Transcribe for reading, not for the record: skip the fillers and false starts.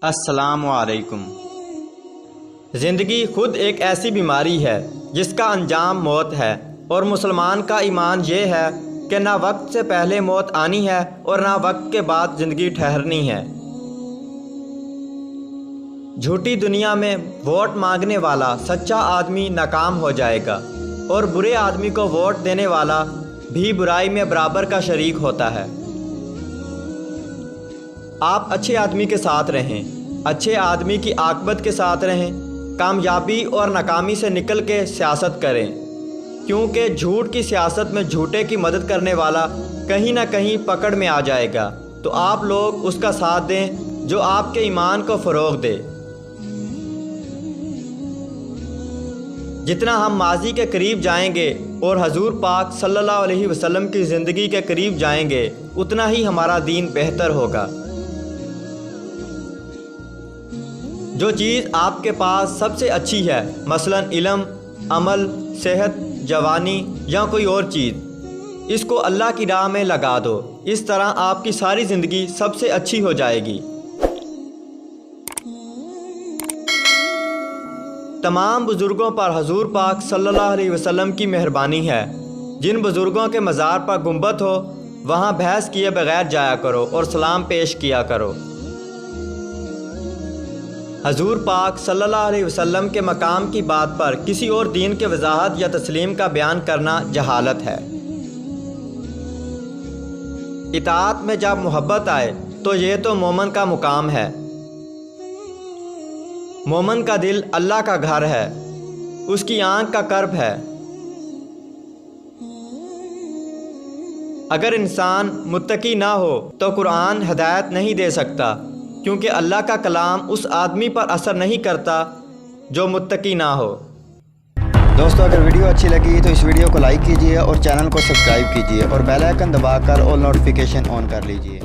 السلام علیکم۔ زندگی خود ایک ایسی بیماری ہے جس کا انجام موت ہے، اور مسلمان کا ایمان یہ ہے کہ نہ وقت سے پہلے موت آنی ہے اور نہ وقت کے بعد زندگی ٹھہرنی ہے۔ جھوٹی دنیا میں ووٹ مانگنے والا سچا آدمی ناکام ہو جائے گا، اور برے آدمی کو ووٹ دینے والا بھی برائی میں برابر کا شریک ہوتا ہے۔ آپ اچھے آدمی کے ساتھ رہیں، اچھے آدمی کی عاقبت کے ساتھ رہیں، کامیابی اور ناکامی سے نکل کے سیاست کریں، کیونکہ جھوٹ کی سیاست میں جھوٹے کی مدد کرنے والا کہیں نہ کہیں پکڑ میں آ جائے گا۔ تو آپ لوگ اس کا ساتھ دیں جو آپ کے ایمان کو فروغ دے۔ جتنا ہم ماضی کے قریب جائیں گے اور حضور پاک صلی اللہ علیہ وسلم کی زندگی کے قریب جائیں گے، اتنا ہی ہمارا دین بہتر ہوگا۔ جو چیز آپ کے پاس سب سے اچھی ہے، مثلا علم، عمل، صحت، جوانی یا کوئی اور چیز، اس کو اللہ کی راہ میں لگا دو۔ اس طرح آپ کی ساری زندگی سب سے اچھی ہو جائے گی۔ تمام بزرگوں پر حضور پاک صلی اللہ علیہ وسلم کی مہربانی ہے۔ جن بزرگوں کے مزار پر گنبد ہو، وہاں بحث کیے بغیر جایا کرو اور سلام پیش کیا کرو۔ حضور پاک صلی اللہ علیہ وسلم کے مقام کی بات پر کسی اور دین کے وضاحت یا تسلیم کا بیان کرنا جہالت ہے۔ اطاعت میں جب محبت آئے تو یہ تو مومن کا مقام ہے۔ مومن کا دل اللہ کا گھر ہے، اس کی آنکھ کا کرب ہے۔ اگر انسان متقی نہ ہو تو قرآن ہدایت نہیں دے سکتا، کیونکہ اللہ کا کلام اس آدمی پر اثر نہیں کرتا جو متقی نہ ہو۔ دوستو، اگر ویڈیو اچھی لگی تو اس ویڈیو کو لائک کیجئے اور چینل کو سبسکرائب کیجئے اور بیل آئیکن دبا کر آل نوٹیفیکیشن آن کر لیجئے۔